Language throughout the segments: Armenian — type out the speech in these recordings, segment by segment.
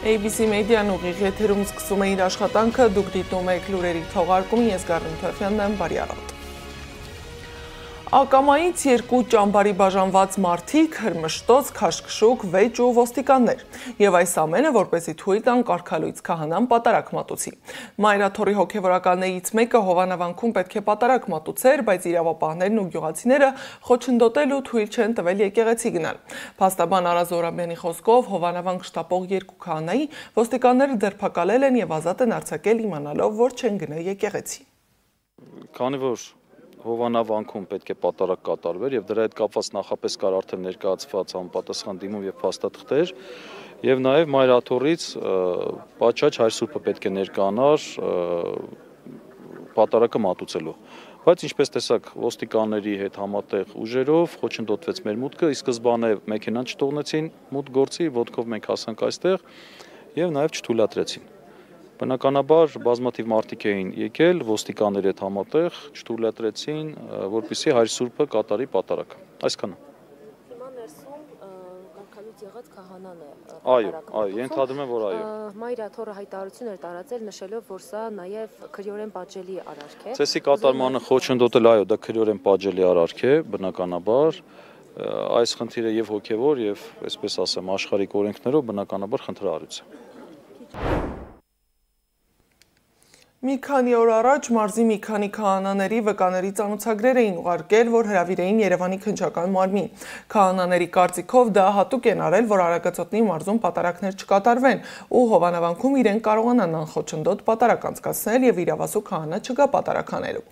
ABC Media-ն ուղիղ եթերում սկսում է իր աշխատանքը, դուք դիտում եք լուրերի թողարկումն, ես Գառնիկ Թոթյանն եմ, բարի առավոտ։ Ակամայից երկու ճամբարի բաժանված մարդիկ, հրմշտոց, քաշքշուկ, վեճ ու ոստիկաններ։ Եվ այս ամենը, որպեսզի թույլ տան կարգալույց քահանան պատարագ մատուցի։ Մայրաթորի հոգևորականներից մեկը Հովանավանքում պետք է պատարագ մատուցեր, բայց իրավապահներն ու գյուղացիները խոչընդոտել ու թույլ չեն տվել եկեղեցի գնալ։ Փաստաբան Արա Զորաբյանի խոսքով Հովանավանք շտապող երկու քահանայի ոստիկանները ձերբակալել են եւ ազատ են արձակել իմանալով, որ չեն գնա եկեղեցի։ Քանի որ Հովանավանքում պետք է պատարագ կատարվեր եւ դրա հետ կապված նախապես կար արդեն ներկայացված համապատասխան դիմում եւ փաստաթղթեր եւ նաեւ Մայրաթորից Պաչաչ Հայր Սուրբը պետք է ներկանար պատարագը մատուցելու։ Բայց ինչպես տեսակ ոստիկանների հետ համատեղ ուժերով խոչընդոտվեց մեր մուտքը, ի սկզբանե մեքենան չթողնեցին մուտք գործի, ոտքով մենք հասանք այստեղ եւ նաեւ չթույլատրեցին։ Բնականաբար բազմաթիվ մարդիկ էին եկել, ոստիկանների հետ համատեղ չթույլատրեցին, որպեսզի Հայր Սուրբը կատարի պատարագը։ Այսքանը։ Հիմա ներսում կարգալույց եղած քահանան է պատարագը։ Այո, ենթադրում եմ, որ այո։ Մայրաթորը հայտարարություն էր տարածել, նշելով, որ սա նաև քրեորեն պատժելի արարք է։ Ցեսի կատարմանը խոչընդոտել, այո, դա քրեորեն պատժելի արարք է, բնականաբար այս խնդիրը եւ հոգեվոր եւ, այսպես ասեմ, աշխարհիկ օրենքներով բնականաբար խնդրահարույց է։ Մի քանի օր առաջ մարզի մի քանի քահանաների վկաների ծանոթագրեր էին ուղարկել, որ հրավիրեին Երևանի քննչական մարմին։ Քահանաների կարծիքով դա հատուկ են արել, որ Արագածոտնի մարզում պատարագներ չկատարվեն, ու Հովանավանքում իրեն կարողանան անխոչնդոտ պատարագ անցկացնել եւ իրավասու քահանա չգա պատարագանելու։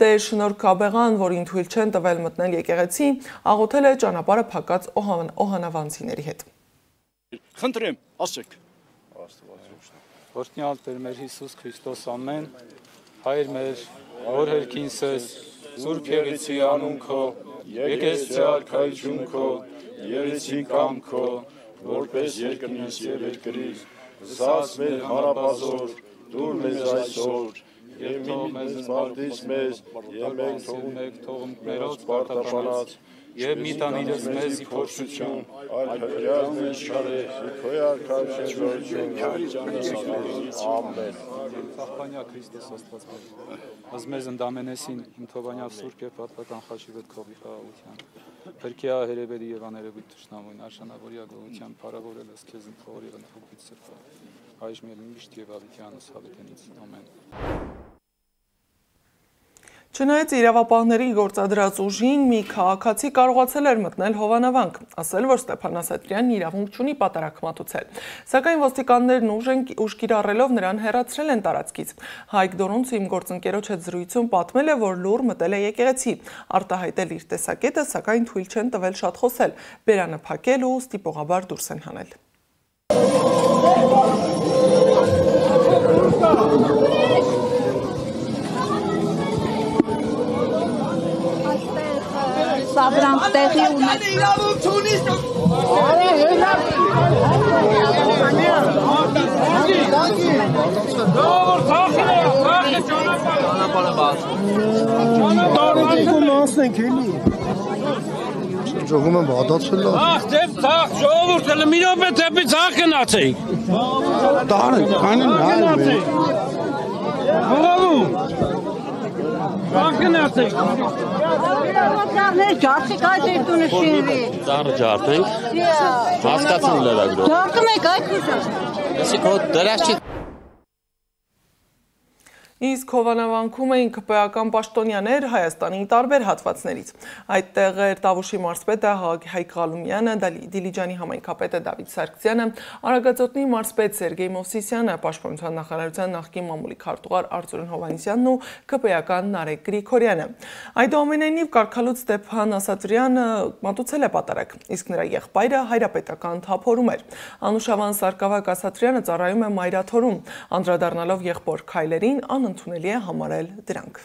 Տեր Շնորհ Կաբեղան, որին թույլ չեն տվել մտնել եկեղեցի, աղոթել է ճանապարհը փակած օհանավանցիների հետ։ Խնդրեմ, ասեք։ Օրհնյալ Տեր մեր Հիսուս Քրիստոս ամեն, Հայր մեր, որ հերքինս ես, Սուրբ Եղեցի անուն քո, եկեցի արքայություն քո, երեցին կամ քո, որպես երկնից եւ երկրից, զաս մեր հարաբազոր, դուր մեզ այսօր, եւ մի մեզ մարդից մեզ, եւ մեկ թողում մերոց պարտապանած, եւ մի տանիրս մեզ ի փորձություն, այլ հրյազ մեզ չարե, քո արքայություն, ամեն։ Սախպանյա Քրիստոս Աստված մեր, ազմեզ ընդամենեսին, իմ թովանյալ սուրբ եւ պատվական խաչի վետ քովի խաղաղության, Փրկիա հերևերի եւ աներևույթ թշնամույն, արշանավորյա գողության, փարավորել ես քեզ ընթորի ընթուկից սրբա, այժմ էլ միշտ եւ ավիտյանս հավիտենից, ամեն։ Չնայած իրավապահների գործադրած ուժին, մի քաղաքացի կարողացել էր մտնել Հովանավանք, ասել, որ Ստեփան Ասատրյանն իրավունք չունի պատարագ մատուցել։ Սակայն ոստիկաններն ուժ կիրառելով նրան հեռացրել են տարածքից։ Հայկ Դորոնցը իմ գործընկերոջ հետ զրույցում պատմել է, որ լուռ մտել է եկեղեցի, արտահայտել իր տեսակետը, սակայն թույլ չեն տվել շատ խոսել, բերանը փակել ու ստիպողաբար դուրս են հանել։ Սա դրանք տեղի ունեն։ Իրավունք չունիս։ Ժողում եմ վադացել է։ Ախ, ձև ծախ, ժողովուրդ էլ մի րոպե թեպի ծախ գնացեիք։ Դարը, կանին նայում։ Ժողովուրդ։ Ծախ գնացեիք։ Ջարդիկ այդ երտունը շինվի։ Ծառը ջարդենք, հասկացան լրագրող։ Ջարդում եք այդ միսը։ Եսիք հոտ դրաշ չի։ Իսկ Հովանավանքում էին ԿՊ-ական պաշտոնյաներ Հայաստանի տարբեր հատվածներից։ Այդտեղ էր Տավուշի մարզպետը Հայկ Ղալումյանը, Դիլիջանի համայնքապետը Դավիթ Սարգսյանը, Արագածոտնի մարզպետ Սերգեյ Մովսիսյանը, Պաշտպանության նախարարության նախկին մամուլի քարտուղար Արծրուն Հովհաննիսյանն ու ԿՊ-ական Նարեկ Գրիգորյանը։ Այդուամենայնիվ կարգալույց Ստեփան Ասատրյանը մատուցել է պատարագ, իսկ նրա եղբայրը հայրապետական թափորում էր։ Անուշավան Սարգսակ Ասատրյանը ծառայում է Մայրաթորում, անդրադառնալով եղբոր քայլերին անընդունելի է համարել դրանք։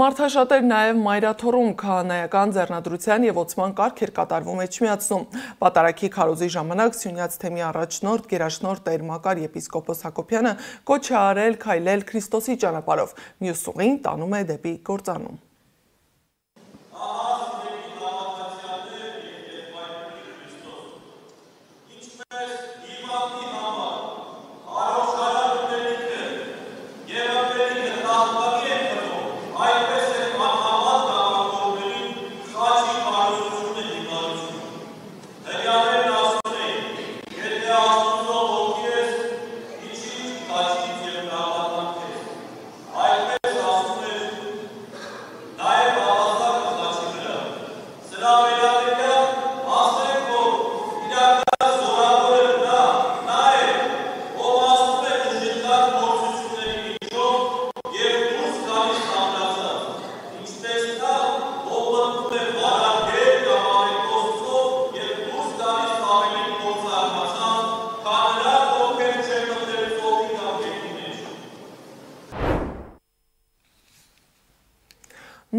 Մարդաշատեր նաև Մայրաթորում քահանայական ձեռնադրության և ոցման կարգ էր կատարվում Էջմիածնում։ Պատարագի քարոզի ժամանակ Սյունյաց թեմի առաջնորդ գերաշնորհ Տեր Մակար եպիսկոպոս Հակոբյանը կոչ է արել քայլել Քրիստոսի ճանապարհով, մյուս ուղին տանում է դեպի կործանում։ Ինչպես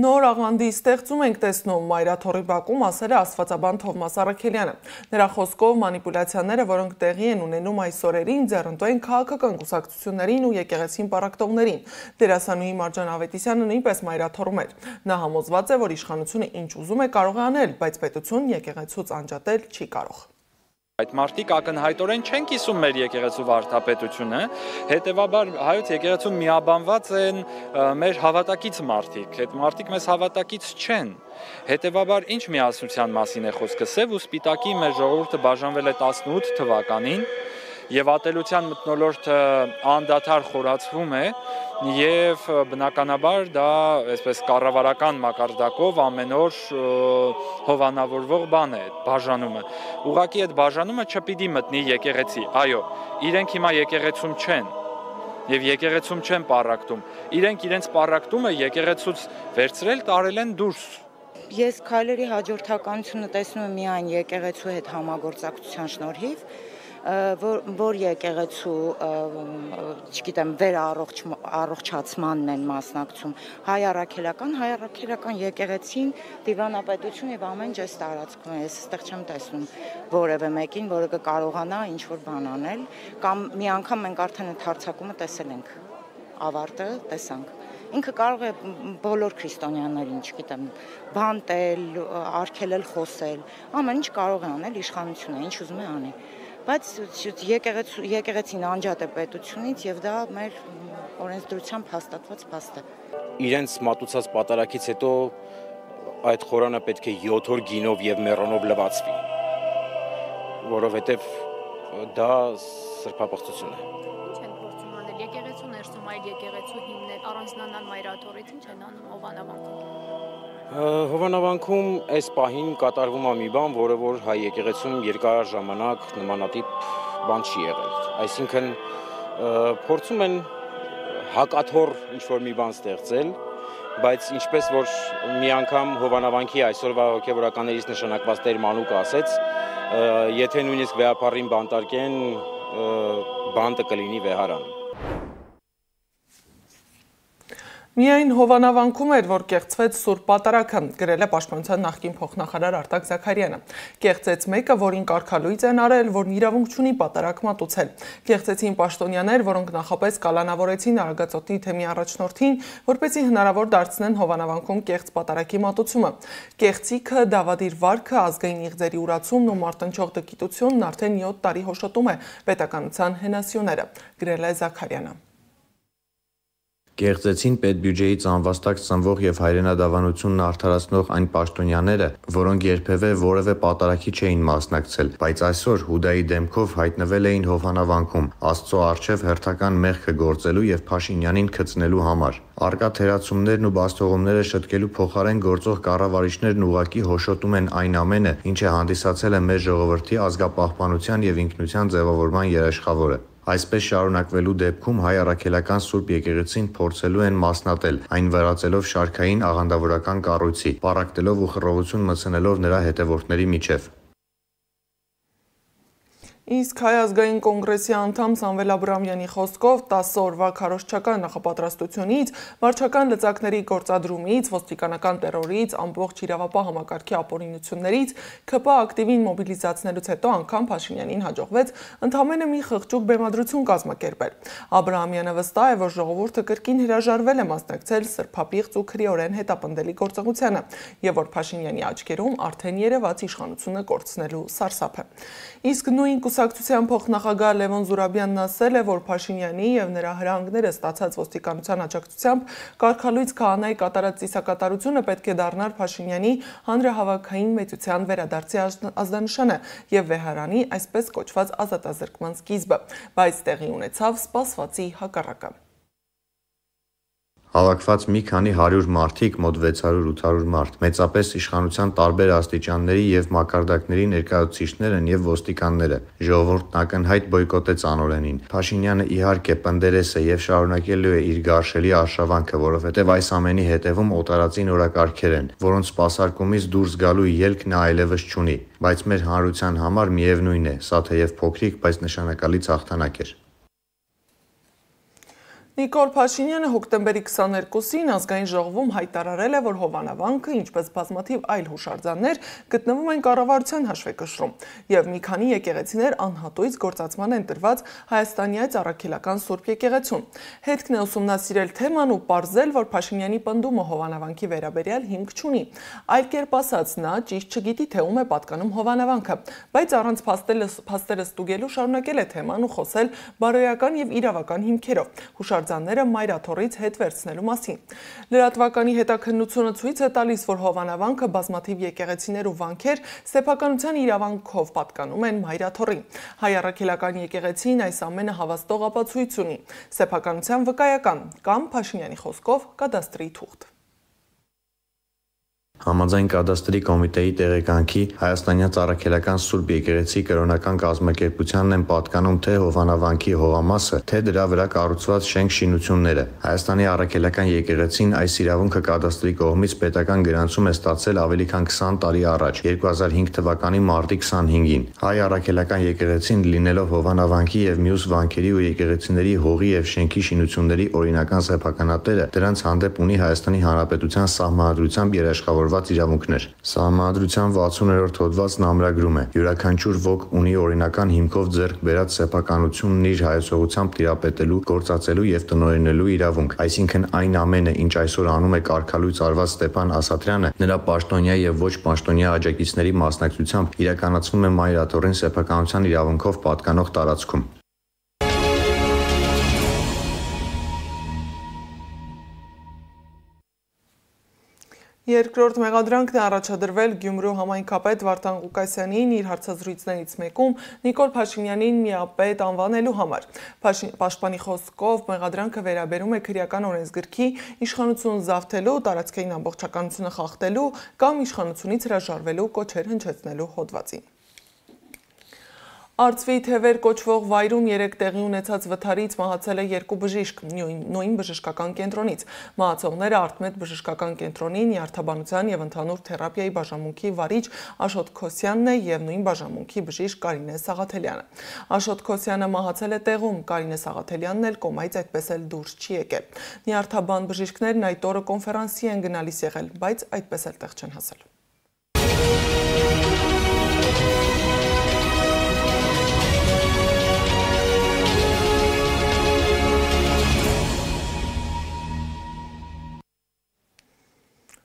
Նոր աղանդի ստեղծում ենք տեսնում Մայրաթորի բակում, ասել է աստվածաբան Թովմաս Առաքելյանը։ Նրա խոսքով մանիպուլյացիաները, որոնք տեղի են ունենում այս օրերին, ձեռնտու են քաղաքական կուսակցություններին ու եկեղեցին պառակտողներին։ Դերասանուհի Մարջան Ավետիսյանը նույնպես Մայրաթորում էր։ Նա համոզված է, որ իշխանությունը ինչ ուզում է կարող է անել, բայց պետությունն եկեղեցուց անջատել չի կարող։ Այդ մարդիկ ակնհայտորեն չեն կիսում մեր եկեղեցու վարդապետությունը, հետևաբար հայոց եկեղեցում միաբանված են մեր հավատակից մարդիկ, այդ մարդիկ մեզ հավատակից չեն, հետևաբար ինչ միասնության մասին է խոսքը, սև ու սպիտակի մեր ժողովուրդը բաժանվել է 18 թվականին և ատելության մթնոլորտը անդադար խորացվում է և բնականաբար դա այսպես կառավարական մակարդակով ամեն օր հովանավորվող բան է բաժանումը։ Ուղղակի այդ բաժանումը չպիտի մտնի եկեղեցի, այո, իրենք հիմա եկեղեցում չեն և եկեղեցում չեն պառակտում, իրենք իրենց պառակտումը եկեղեցուց վերցրել տարել են դուրս։ Ես քայլերի հաջորդականությունը տեսնում եմ միայն եկեղեցու հետ համագործակցության շնորհիվ, որ եկեղեցու, չգիտեմ, վերառողջացմանն են մասնակցում, հայ առաքելական եկեղեցին, դիվանապետություն և ամեն ջես տարածքում է, ես այստեղ չեմ տեսնում որևէ մեկին, որը կկարողանա ինչ-որ բան անել, կամ մի անգամ մենք արդեն այդ հարձակումը տեսել ենք, ավարտը տեսանք։ Ինքը կարող է բոլոր քրիստոնյաներին, չգիտեմ, բանտել, արգելել, խոսել, ամեն ինչ կարող է անել իշխանությունը, ինչ ուզում է անի։ Բայց եկեղեցին անջատ է պետությունից և դա մեր օրենսդրությամբ հաստատված փաստ է։ Իրենց մատուցած պատարագից հետո այդ խորանը պետք է 7 օր գինով և մեռոնով լվացվի, որովհետև դա սրբապղծություն է։ Ինչ են փորձում անել եկեղեցու ներսում այլ եկեղեցու հիմնել, առանձնանալ Մայրաթորից, ինչ են անում Հովանավանքում։ Հովանավանքում այս պահին կատարվում է մի բան, որը որ հայ եկեղեցում երկար ժամանակ նմանատիպ բան չի եղել։ Այսինքն փորձում են հակաթոռ ինչ-որ մի բան ստեղծել, բայց ինչպես որ մի անգամ Հովանավանքի այսօրվա հոգևորականներից նշանակված Տեր Մանուկը ասեց, եթե նույնիսկ վեհապառին բանտարկեն, բանտը կլինի վեհարան։ Միայն Հովանավանքում էր, որ կեղծվեց Սուրբ Պատարագը, գրել է Պաշտպանության նախկին փոխնախարար Արտակ Զաքարյանը։ Կեղծեց մեկը, որին կարգալույծ են արել, որն իրավունք չունի պատարագ մատուցել։ Կեղծեցին պաշտոնյաներ, որոնք նախապես կալանավորեցին Արագածոտնի թեմի առաջնորդին, որպեսզի հնարավոր դարձնեն Հովանավանքում կեղծ պատարագի մատուցումը։ Կեղծիքը, դավադիր վարքը, ազգային իղձերի ուրացումն ու մարտնչող դկիտությունն արդեն 7 տարի հոշոտում է պետականության հենասյուները, գրել է Զաքարյանը։ Կեղծեցին պետբյուջեից անվաստակ ծնվող և հայրենադավանությունն արդարացնող այն պաշտոնյաները, որոնք երբևէ որևէ պատարագի չէին մասնակցել, բայց այսօր Հուդայի դեմքով հայտնվել էին Հովանավանքում, Աստծո առջև հերթական մեղքը գործելու և Փաշինյանին քծնելու համար։ Առկա թերացումներն ու բացթողումները շտկելու փոխարեն գործող կառավարիչներն ուղղակի հոշոտում են այն ամենը, ինչը հանդիսացել է մեր ժողովրդի ազգապահպանության և ինքնության ձևավորման երաշխավորը։ Այսպես շարունակվելու դեպքում հայ առաքելական Սուրբ եկեղեցին փորձելու են մասնատել, այն վերածելով շարքային աղանդավորական կառույցի, պառակտելով ու խռովություն մտցնելով նրա հետևորդների միջև։ Իսկ Հայ ազգային կոնգրեսի անդամ Սամվել Աբրամյանի խոսքով 10 օրվա քարոզչական նախապատրաստությունից, վարչական լծակների գործադրումից, ոստիկանական տերորից, ամբողջ իրավապահ համակարգի ապօրինություններից, ՔՊ ակտիվին մոբիլիզացնելուց հետո անգամ Փաշինյանին հաջողվեց ընդամենը մի խղճուկ բեմադրություն կազմակերպել։ Աբրամյանը վստահ է, որ ժողովուրդը կրկին հրաժարվել է մասնակցել սրբապիղծ ու քրեորեն հետապնդելի գործողությանը և որ Փաշինյանի աչքերում արդեն երևաց իշխանությունը կորցնելու սարսափը։ Իսկ նույն կուսակցության փոխնախագահ Լևոն Զուրաբյանն ասել է, որ Փաշինյանի և նրա հրահանգները ստացած ոստիկանության աջակցությամբ կարգալույծ քահանայի կատարած ծիսակատարությունը պետք է դառնար Փաշինյանի հանրահավաքային մեծության վերադարձի ազդանշանը և վեհարանի այսպես կոչված ազատազրկման սկիզբը, բայց տեղի ունեցավ սպասվածի հակառակը։ Հավաքված մի քանի 100 մարդիկ, մոտ 600-800 մարդ, մեծապես իշխանության տարբեր աստիճանների և մակարդակների ներկայացուցիչներ են և ոստիկանները։ Ժողովուրդն ակնհայտ բոյկոտեց անօրենին։ Փաշինյանը իհարկե պնդերես է և շարունակելու է իր գարշելի արշավանքը, որովհետև այս ամենի հետևում օտարածին օրակարգեր են, որոնց սպասարկումից դուրս գալու ելք նա այլևս չունի, բայց մեր հանրության համար միևնույն է, սա թեև փոքրիկ, բայց նշանակալից հաղթանակ էր։ Նիկոլ Փաշինյանը հոկտեմբերի 22-ին ազգային ժողովում հայտարարել է, որ Հովանավանքը, ինչպես բազմաթիվ այլ հուշարձաններ, գտնվում են կառավարության հաշվեկշռում, եւ մի քանի եկեղեցիներ անհատույց գործածման են տրված Հայաստանյաց առաքելական Սուրբ եկեղեցուն։ Հետքն է ուսումնասիրել թեման ու պարզել, որ Փաշինյանի պնդումը Հովանավանքի վերաբերյալ հիմք չունի։ Այլ կերպ ասած, նա ճիշտ չգիտի, թե ում է պատկանում Հովանավանքը, բայց առանց փաստերը ստուգելու շարունակել է թեման ու խոսել բարոյական եւ իրավական հիմքերով։ Հուշարձանները մայրաթոռից հետ վերցնելու մասին։ Լրատվականի հետաքննությունը ցույց է տալիս, որ Հովանավանքը բազմաթիվ եկեղեցիներ ու վանքեր սեփականության իրավունքով պատկանում են մայրաթոռին։ Հայ առաքելական եկեղեցին այս ամենը հավաստող ապացույց ունի։ Սեփականության վկայական կամ Փաշինյանի խոսքով կադաստրի թուղթ։ Համաձայն կադաստրի կոմիտեի տեղեկանքի Հայաստանյաց առաքելական Սուրբ եկեղեցի կրոնական կազմակերպությանն են պատկանում թե Հովանավանքի հողամասը, թե դրա վրա կառուցված շենք-շինությունները։ Հայաստանի առաքելական եկեղեցին այս իրավունքը կադաստրի կողմից պետական գրանցում է ստացել ավելի քան 20 տարի առաջ, 2005 թվականի մարտի 25-ին։ Հայ առաքելական եկեղեցին լինելով Հովանավանքի եւ մյուս վանքերի ու եկեղեցիների հողի եւ շենքի շինությունների օրինական սեփականատերը, դրանց հանդեպ ունի Հայաստանի Հանրապետության սահմանադրությամբ երաշխավոր իրավունքներ։ Սահմանադրության 60-րդ հոդվածն ամրագրում է. յուրաքանչյուր ոք ունի օրինական հիմքով ձեռք բերած սեփականությունն իր հայացողությամբ տիրապետելու, գործածելու եւ տնօրինելու իրավունք։ Այսինքն այն ամենը, ինչ այսօր անում է կարգալույծ արված Ստեփան Ասատրյանը, նրա պաշտոնյա եւ ոչ պաշտոնյա աջակիցների մասնակցությամբ իրականացվում է մայրաթոռին սեփականության իրավունքով պատկանող տարածքում։ Երկրորդ մեղադրանքն է առաջադրվել Գյումրու համայնքապետ Վարդան Ղուկասյանին իր հարցազրույցներից մեկում Նիկոլ Փաշինյանին միապետ անվանելու համար։ Պաշտպանի խոսքով մեղադրանքը վերաբերում է քրեական օրենսգրքի իշխանություն զավթելու, տարածքային ամբողջականությունը խախտելու կամ իշխանությունից հրաժարվելու կոչեր հնչեցնելու հոդվածին։ Արծվի թևեր կոչվող վայրում 3 տեղի ունեցած վթարից մահացել է 2 բժիշկ նույն բժշկական կենտրոնից։ Մահացողները Արտմետ բժշկական կենտրոնի նյարդաբանության եւ ընդհանուր թերապիայի բաժանմունքի վարիչ Աշոտ Քոսյանն է եւ նույն բաժանմունքի բժիշկ Կարինե Սաղաթելյանը։ Աշոտ Քոսյանը մահացել է տեղում, Կարինե Սաղաթելյանն էլ կոմայից այդպես էլ դուրս չի եկել։ Նյարդաբան բժիշկներն այդ օրը կոնֆերանսի են գնալիս եղել, բայց այդպես էլ տեղ չեն հասել։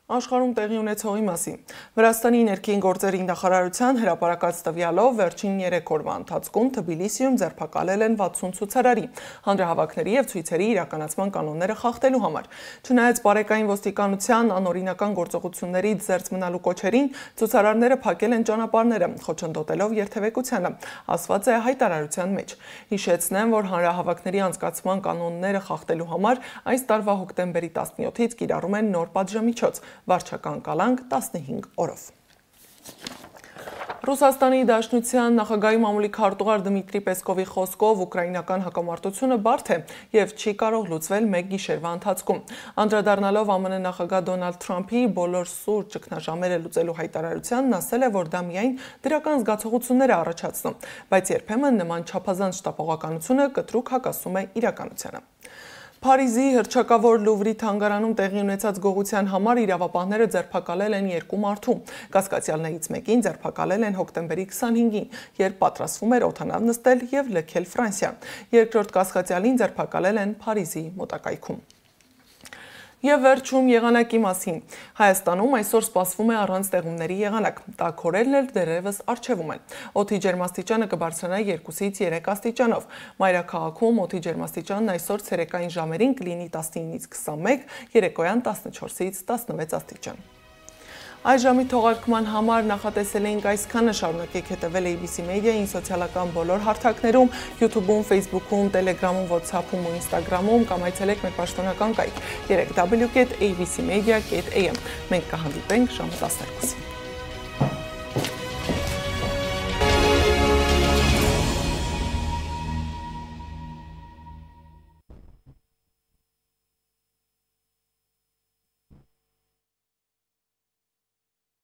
Աշխարհում տեղի ունեցողի մասին։ Վրաստանի ներքին գործերի նախարարության հրապարակած տվյալով վերջին 3 օրվա ընթացքում Թբիլիսիում ձերբակալել են 60 ցուցարարի, հանրահավաքների եւ ցույցերի իրականացման կանոնները խախտելու համար։ Չնայած բարեկային ոստիկանության անօրինական գործողություններից զերծ մնալու կոչերին, ցուցարարները փակել են ճանապարհները, խոչընդոտելով երթևեկությանը, ասված է հայտարարության մեջ։ Հիշեցնեմ, որ հանրահավաքների անցկացման կանոնները խախտելու համար այս տարվա հոկտեմբերի 17-ից կիրառում են նոր պատժամիջոց։ Վարչական կալանք 15 օրով։ Ռուսաստանի Դաշնության նախագահի մամուլի քարտուղար Դմիտրի Պեսկովի խոսքով ուկրաինական հակամարտությունը բարդ է եւ չի կարող լուծվել մեկ գիշերվա ընթացքում։ Անդրադառնալով ԱՄՆ նախագահ Դոնալդ Թրամփի բոլոր սուր ճգնաժամերը լուծելու հայտարարությանն, ասել է, որ դա միայն դրական զգացողություններ է առաջացնում, բայց երբեմն նման չափազանց շտապողականությունը կտրուկ հակասում է իրականությանը։ Փարիզի հռչակավոր Լուվրի թանգարանում տեղի ունեցած գողության համար իրավապահները ձերբակալել են 2 մարդու։ Կասկածյալներից մեկին ձերբակալել են հոկտեմբերի 25-ին, երբ պատրաստվում էր օդանավ նստել եւ լքել Ֆրանսիան։ Երկրորդ կասկածյալին ձերբակալել են Փարիզի մոտակայքում։ Եվ վերջում եղանակի մասին։ Հայաստանում այսօր սպասվում է առանց տեղումների եղանակ։ Տաք օրերն էլ դեռևս առջևում են։ Օդի ջերմաստիճանը կբարձրանա 2-ից 3 աստիճանով։ Մայրաքաղաքում օդի ջերմաստիճանն այսօր ցերեկային ժամերին կլինի 19-ից 21, երեկոյան 14-ից 16 աստիճան։ Այս ժամի թողարկման համար նախատեսել էինք այսքանը, շարունակեք հետևել ABC Media-ին սոցիալական բոլոր հարթակներում, YouTube-ում, Facebook-ում, Telegram-ում, WhatsApp-ում ու Instagram-ում կամ այցելեք մեր պաշտոնական կայք 3w.abcmedia.am։ Մենք կհանդիպենք ժամը 12-ին։